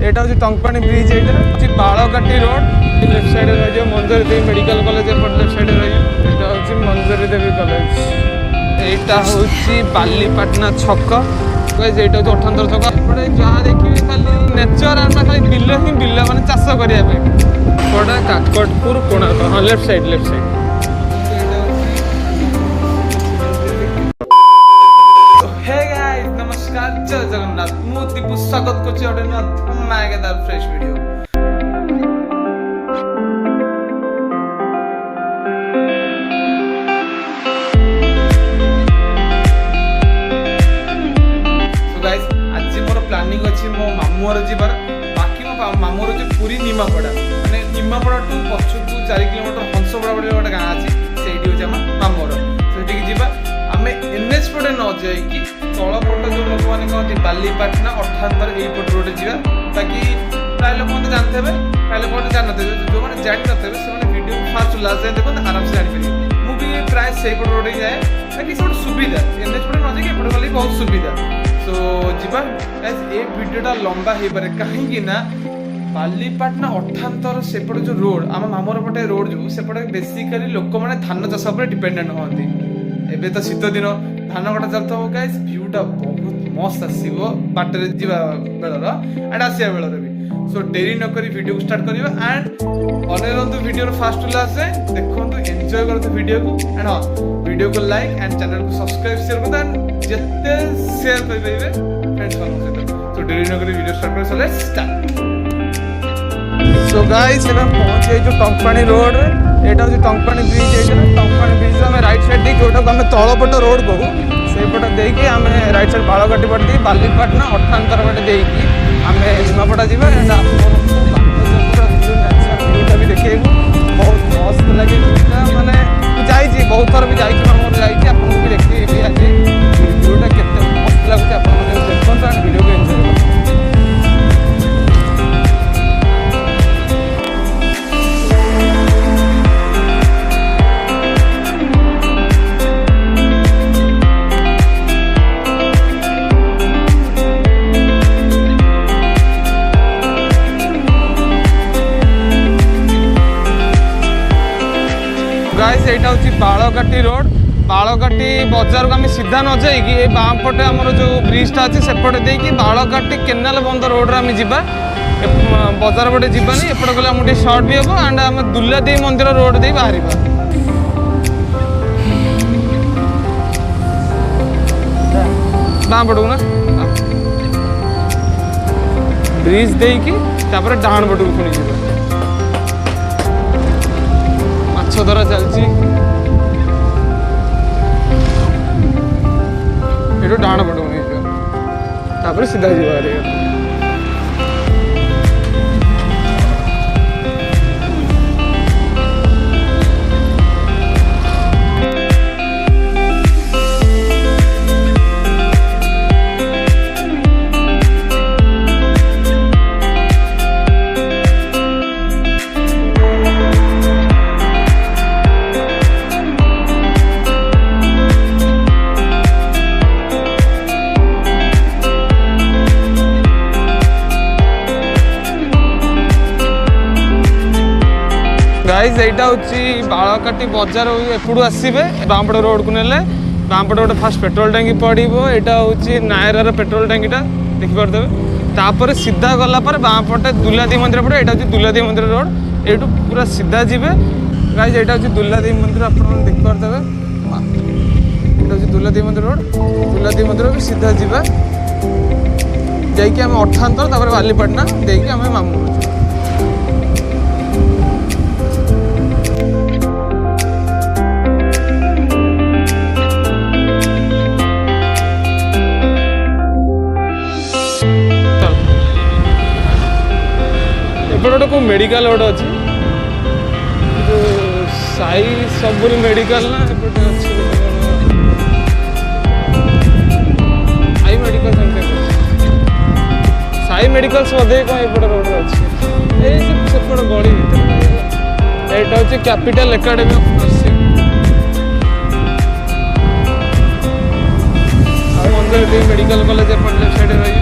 एटा हूँ टंकपाणी ब्रिज ये बालकाटी road left side रही मंजरी देवी मेडिकल कॉलेज लेफ्ट साइड रही हूँ मंजरी देवी कॉलेज यहाँ हूँ बालीपाटना छक यहाँ हूँ 98 छक एपटे जहाँ देखिए खाली नेचर आम खाली बिल ही बिल माने चाष करने पड़ा काकटपुर कोणार्क हाँ लेफ्ट साइड नमस्कार जय जगन्नाथ मुझे स्वागत कर फ्रेश वीडियो आज मोर प्लानिंग अच्छी मो मामू घर जीवार बाकी मो मामू घर पुरी निमापड़ा माने निमापड़ा टू पछकू 4 किलोमीटर हंसपड़ा बोली गोटे गाँ अच्छी से मामू घर से जीवा आम एनएच पटे न जाइकी तलपट जो लोक मैंने कहते बालीपाटना 98 यहीपट रोड जा ताकि प्राय लोक मतलब जानते हैं प्राय लोक मैंने जानते जो मैंने जान नथे से वीडियो फास्ट लास्ट जाए देखो आराम से जापर मुझे प्राय से रोड जाए ताकि सब सुविधा एनएच पटे न जाए एपटे गले बहुत सुविधा सो जीवा ए वीडियोटा लंबा हो पारे कहीं बालीपाटना 98 सेपटे जो रोड आम मामूर पटे रोड जो सेपटे बेसिकली लोक मैंने धान चाष पर डिपेंडेंट हमें एबे तो शीत दिन धान कटा चलता हो गाइस व्यूटा बहुत मस्त आसो बाटर जा बेलर एंड आसिया बेलर भी सो डेरी नक वीडियो को स्टार्ट करवा एंड अनेरंतु वीडियो फास्ट टू लास्ट जाए देखो एंजॉय करते वीडियो को एंड हाँ वीडियो को लाइक एंड चैनल को सब्सक्राइब शेयर करते एंड जिते शेयर कर पाइबे फ्रेंड्स सहित सो डेरी नक वीडियो स्टार्ट कर लेट्स स्टार्ट सो गाइस एबे पहुंच गए जो टंकपाणी रोड एटा हूँ टंकपाणी ब्रिज टंकपाणी ब्रिज आम रईट साइड देखिए गोटा आम तलपट रोड कहू से पटे देखिए आम रईट साइड बालकाटी पटे देखिए बालीपाटना 98 पटे देखिए आम निमापड़ा जी भी देखिए बहुत मस्त लगे माने जाइए बहुत थर भी जाइए मामूर जाइए आपको भी देखिए आज वीडियोटा केते मस्त लगुच आप देखते एंड वीडियो को एंजॉय करते गाइस एटा हूँ बालकाटी रोड बालकाटी बजार को आम सीधा न जाइए बाम पटे आमर जो ब्रिजटा अच्छे सेपटे देखिए बालकाटी केनाल बंद रोड आम जा बजार पटे जानी एपटे गले आम सर्ट भी हम एंड आम दुलादेवी मंदिर रोड दे बाहर बाम पटू ना ब्रिज देकी डाण पटू पुणी जा माछ धरा चलती ये डाण पटू नहीं सीधा जी गाइस एटा हूँ बालकाटी बजार एपटू आसबे बामपट रोड को नेले बामपट गोटे फास्ट पेट्रोल टांकी पड़ो यहाँ हूँ नायरार पेट्रोल टांकीटा देखिपे तापर सीधा गलापर बामपटे दुलादेवी मंदिर पड़े यहाँ हूँ दुलादेवी मंदिर रोड यू पूरा सीधा जी गाइस यहाँ हूँ दुलादेवी मंदिर आप देखिपे यहाँ हूँ दुलादेवी मंदिर रोड दुलादेवी मंदिर भी सीधा जा जाइए 98 बालीपाटना देखिए आम मामू गोटे को मेडिकल गोटे अच्छी साई सबुरी मेडिकल ना एपटे अच्छी साई मेडिकल साई मेडिकल बोधे कौन एपटे रोड अच्छी सेपटे गली भर यहाँ हूँ कैपिटल एकेडमी ऑफ नर्सिंग मंदिर मेडिकल कॉलेज एपटे लेफ्ट साइड रही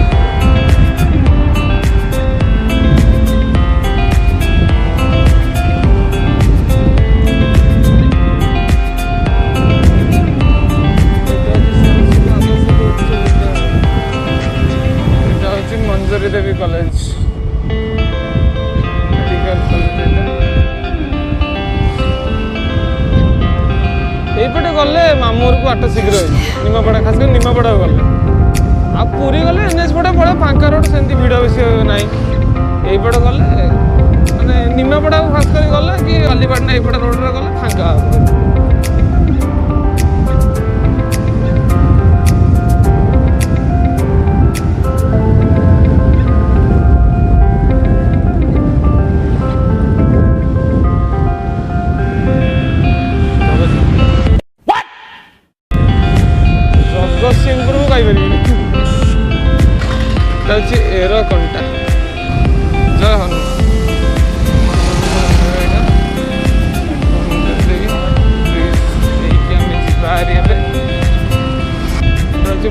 कॉलेज मेडिकल कॉलेज এইপଟେ গলে মামুর কো আট শীঘ্র নিমাপড়া খাস করে নিমাপড়া গলে आ पूरी गले एनएच पटे पड़े फांका रोड सेमती भिड़ बेसी ना এইপଟେ गले माने निमापड़ा को खास कर गले कि अलीपाटना এইপଟେ रोड रे गले फांका जगतसिंहपुर को कही पारि एरो कंटा जय हनुमान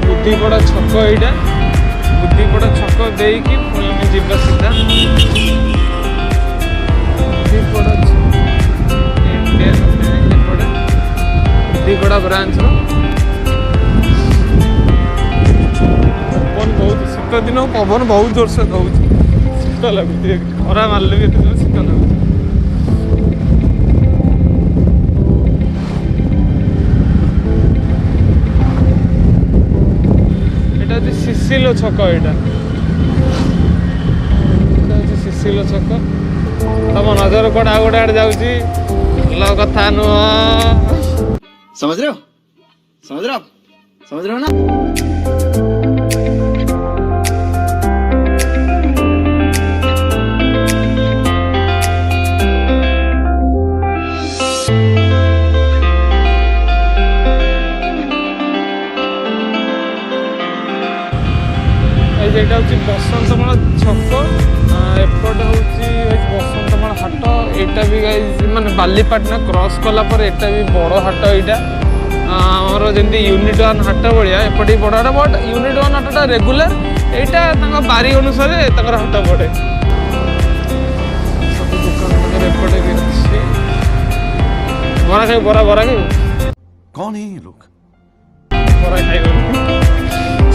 बुद्धिपड़ा छक यहाँ बुद्धिपड़ा छक देकी पुणी आम जा सीधा बुद्धिपड़ा बुद्धिपड़ा ब्रांच पवन बहुत शीत दिन पवन बहुत जोर से दौर शीत लगुच खरा मारे भी एत शीत लगुच शिशिल छक यहाँ शिशिल छक तुम नजर कौन आ गोटे आड़े जाऊँगी भल कथा नुह समझ रहे हो ना এইটা হচ্ছে বসন্তমাল ছক এপটে হচ্ছে বসন্তমাল হাট এইটা বি মানে বালিপাটনা ক্রস কলা পরে এটা বি বড় হাট এইটা আমার যেমনি यूनिट 1 হাট ভায়া এপটে বড় হাট বট यूनिट 1 হাটটা রেগুলার এইটা তাଙ୍କ বাড়ি অনুসারে তাଙ୍କର হাট পড়ে ସବୁ ଦୋକାନ ବଜାର ଏପଟେ ବି ଅଛି ବରା ଖାଇ ବରା ଖାଇ कौन है ये लोग ବରା ଖାଇବ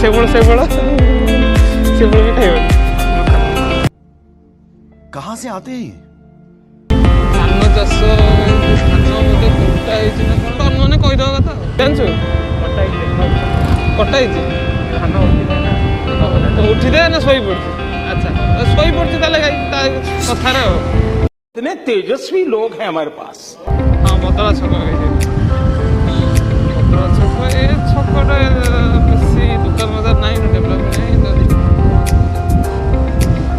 ସେବଳ भी खाइबे कहाँ से आते हैं धान चाष धान बोधे कटा मैंने कहीद कथा जानछु कटा धान उठी दे ना शई पड़ी अच्छा शई पड़ी कथार इतने तेजस्वी लोग हैं हमारे पास हाँ बदला छक बदला छक ए छकटे बेसी दुकान बजार ना डेभलप नहीं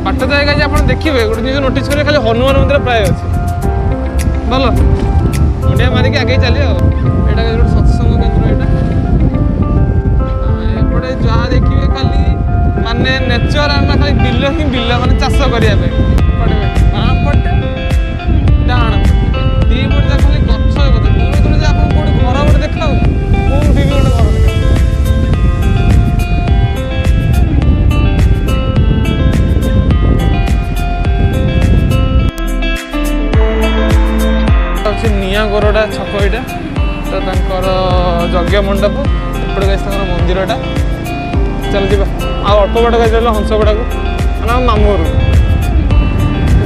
बाट जाएगा जे आप देखिए गोटे जिन नोटिस करेंगे खाली हनुमान मंदिर प्राय अच्छे भल मुंडिया मारिक आगे चलिए यहाँ गोटे सत्संग केन्द्र यहाँ एपटे जहाँ देखिए खाली माने नेचर आम खाली बिल ही बिल माने चाष करने बाम पटे डाण पटे दी पटे खाली गछ दूर दूर आप कौट घर गोटे देखा कौटी भी गोटे घर देखा निया गरडा छक यहाँ यज्ञ मंडप एपटे गई मंदिरटा चल जा अल्प बाट गई हंसगड़ा को मामूर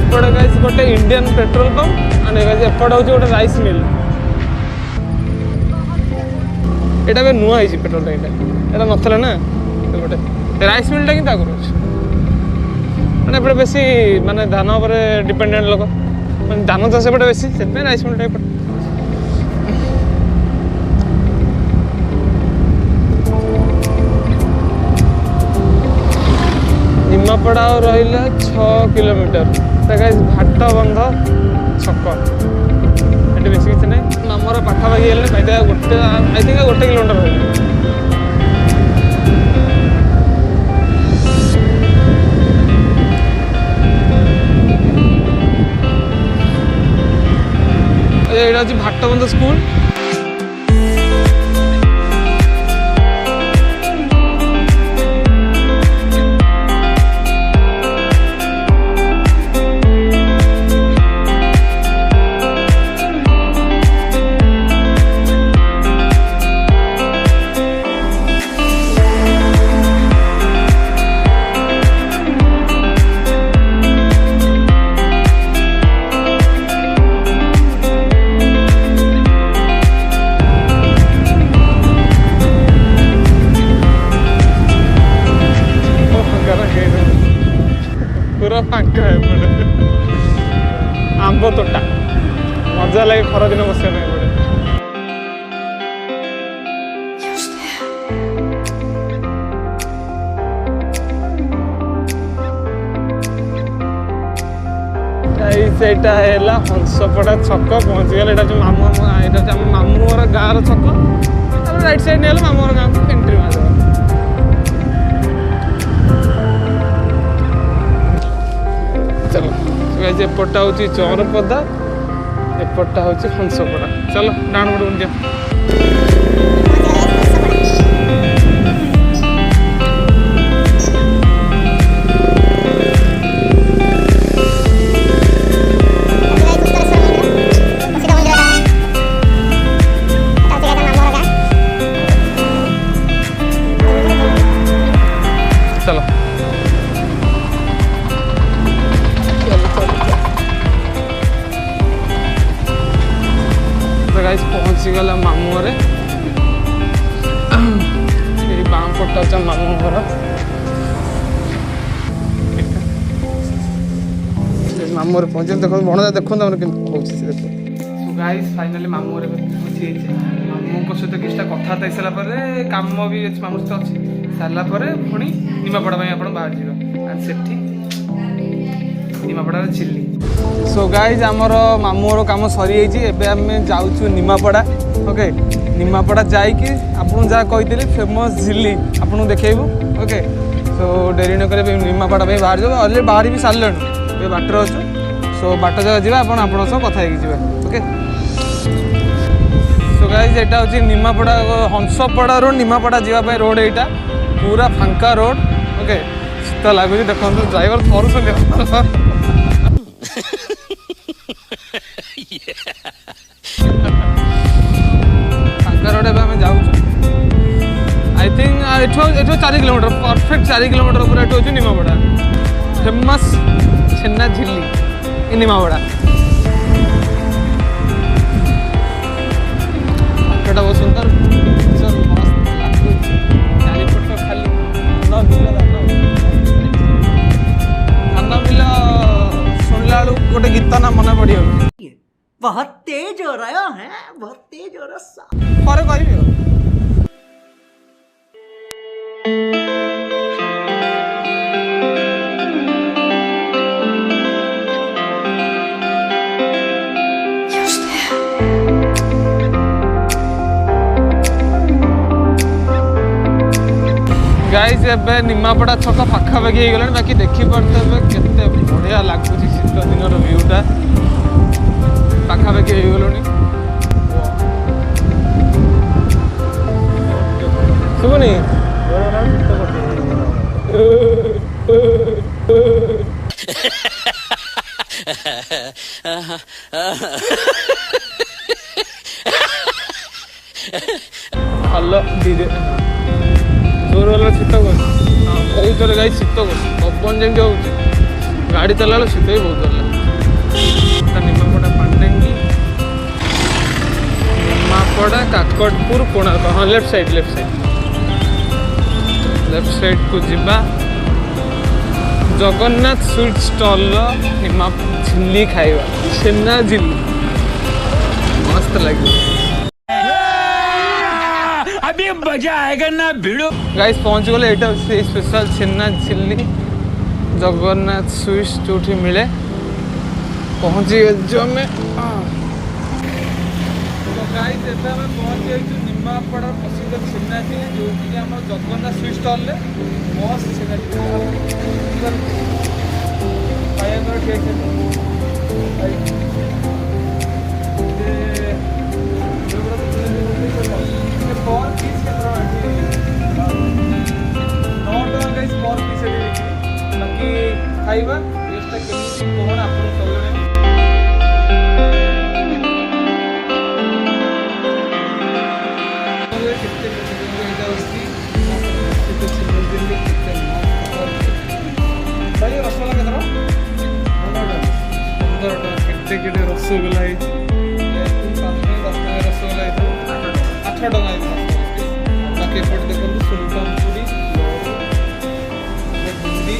एपटे गई गोटे इंडियन पेट्रोल पंप एंड एपटे हूँ गोटे राइस मिल यहाँ नुआ है पेट्रोल टैंक यहाँ नाला ना गोटे राइस मिलटा कि आगुरी अच्छे मैंने एपटे बेसी माने धान पर डिपेंडेंट लोक धान चाष एपटे बेसी से राइस मिलटा एपटे निमापड़ा रहा 6 किलोमीटर भाट बंध छक ये बेस किसी ना आमर पाखापाखि गोटे आई थिंक 1 किलोमीटर रही यहाँ हूँ भाटबंध स्कूल पूरा फांका एपटे आंब तोटा मजा लगे खरा दिन बस एपटे ସେଇଟା ହେଲା ହଂସପଡ଼ା ଛକ ପହଞ୍ଚିଗଲେ। ଏଇଟା ଯେଉଁ ମାମୁଁ ଏଇଟା ହେଉଛି ଆମ ମାମୁଁ ଘର ଗାଁର ଛକ। ତାପରେ ରାଇଟ୍ ସାଇଡ୍ ନେଲେ ମାମୁଁ ଘର ଗାଁକୁ ଏଣ୍ଟ୍ରି ମାରିଦେବ। चलो गाइस एपटा हूँ चौरपदा एपटा हूँ हंसपड़ा। चलो डाण पट बुल चलो गाइस पहुँची गला मामू घरे। बाम पटा अच्छा मामू घर मामू घरे पहुँचे देख भणजा देखो देखो गाइस फाइनाली मामू घरे पहुँची मामू सहित किछटा कथबार्ता हो सारा कम भी अच्छे मामू सहित अच्छी सारा पुणी निमापड़ा आप बाहर जावा सेठी निमापड़ा चिल्ली। सो गाइज आमर मामूर काम सरी एबे आम जाऊँ निमापड़ा। ओके निमापड़ा जाइए आपन जहाँ कही फेमस झिल्ली आपको देखू। ओके सो डेरी नक निमापड़ा बाहर जाओ अलरेडी बाहर भी सारे ए बाटर अच्छु। सो बाट जगह जावा आप कथा जा। ओके सो गाइज यहाँ हूँ निमापड़ा हंसपड़ा रोड निमापड़ा जावाई रोड यहाँ पूरा फांका रोड। ओके शीत लगुच देखो ड्राइवर थरुस फांका रोड एवं आम जाऊँ आई थिंक एठो 4 किलोमीटर परफेक्ट 4 किलोमीटर पूरा एठो हूँ निमापड़ा फेमस छेना झिल्ली निमापड़ा। फांकाटा बहुत सुंदर चारिपट खाली धान बिल शुणला बेलू गोटे गीत ना मन पड़ बहुत तेज हो रहा है बहुत तेज हो रहा पर कह गाइस एबे निमापड़ा छक पाखापाखि हो गला बाकी देखिपे केते बढ़िया लगुच शीत दिन व्यूटा पाखापाखि हो गलुनी शुभुनी हेलो धीरे जोर वाला शीत कर बहुत जोर गाई शीत कर पवन जमी हो गाड़ी चला शीत भी बहुत जोर निमापड़ा पांडेंगी निमापड़ा काकटपुर कोणार्क हाँ लेफ्ट साइड को जीवा जगन्नाथ स्वीट स्टॉल निमा झिल्ली खाइबा छेना झिल्ली मस्त लगे। अभी मजा आएगा ना भिड़ो गाइस पहुंच गले एटा स्पेशल छेना झिल्ली जगन्नाथ स्वीट्स जो मिले पहुंची जो में गाइस एटा में पहुंच गए निमापड़ा प्रसिद्ध छेना झिल्ली जो कि हम जगन्नाथ स्वीट स्टॉल ले मस्त छेना बाकी खाइबा टेस्टा केମିତି कोन आपन कहले कितने एटा होती कितने चिल्ली दिल्ली कितने भाई रसगोल्ला केतना 15 टका केते रसगोल्ला है 10 रसगोल्ला है 8 टका है बाकी एपट देखो सुल्तान पूरी बुंदी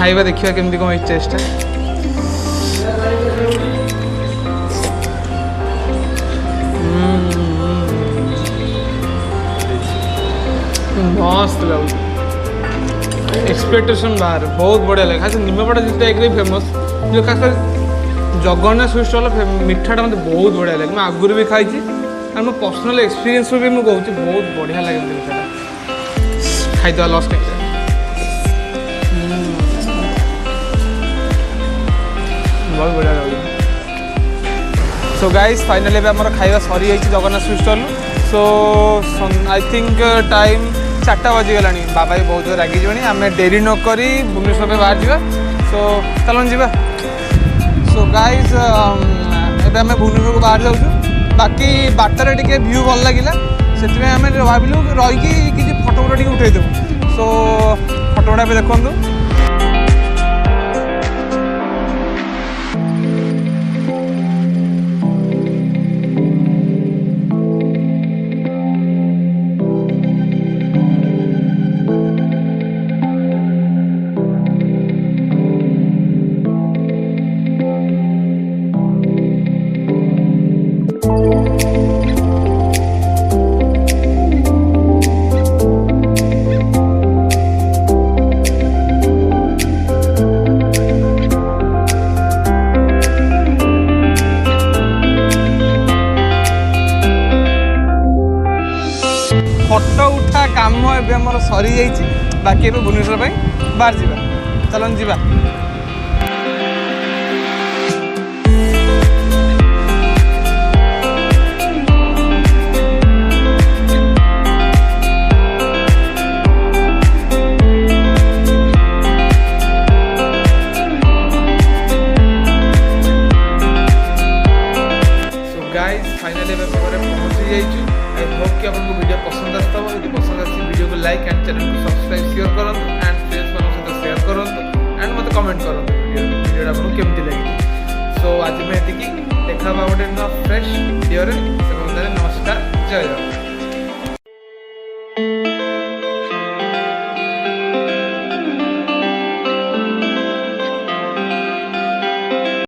खाइबा देखिए केमती कौन टेस्ट है। मस्त लगे एक्सपेक्टेशन बाहर बहुत बढ़िया लगे। खास निमापड़ा जितना एक फेमस जो खास कर जगन्नाथ स्वीट स्टॉल मिठाटा मत बहुत बढ़िया लगे। मैं आगुरी भी खाई और मो पर्सनल एक्सपीरियंस भी मुझे कहूँ बहुत बढ़िया लगे मत मिठाटा खाईदे लस खाई बहुत बढ़िया लगे। सो गाइस फाइनली आम खाଇବା सरी जाइए Jagannath sweet stall. So I think time 4टा बजीगला बाबा भी बहुत रागिज आम डेरी नक भुवनेश्वर में बाहर जावा। सो चलन जी। सो गाइज एबे आम भुवनेश्वर को बाहर जाऊँ बाकी बाटर टे व्यू भल लगे से आम भाविलु रही कि फटो फटो टे उठेदेव। सो फटोटा भी देखु फटो उठा काम एवं आम सरी जाइए बाकी एवं भुवनेश्वर बाहर जावा। चलन जी। फाइनली पहुँची जाइए। आई होप कि आपको वीडियो पसंद आता हो। यदि पसंद आसी वीडियो को लाइक एंड चैनल को सब्सक्राइब शेयर करूँ एंड फ्रेंड्स मान सहित शेयर करूँ एंड मत कमेंट करूँ वीडियो आपको केमती लगी। सो आज मैं ये देखा गोटे फ्रेश वीडियो। नमस्कार, जय जगन्नाथ।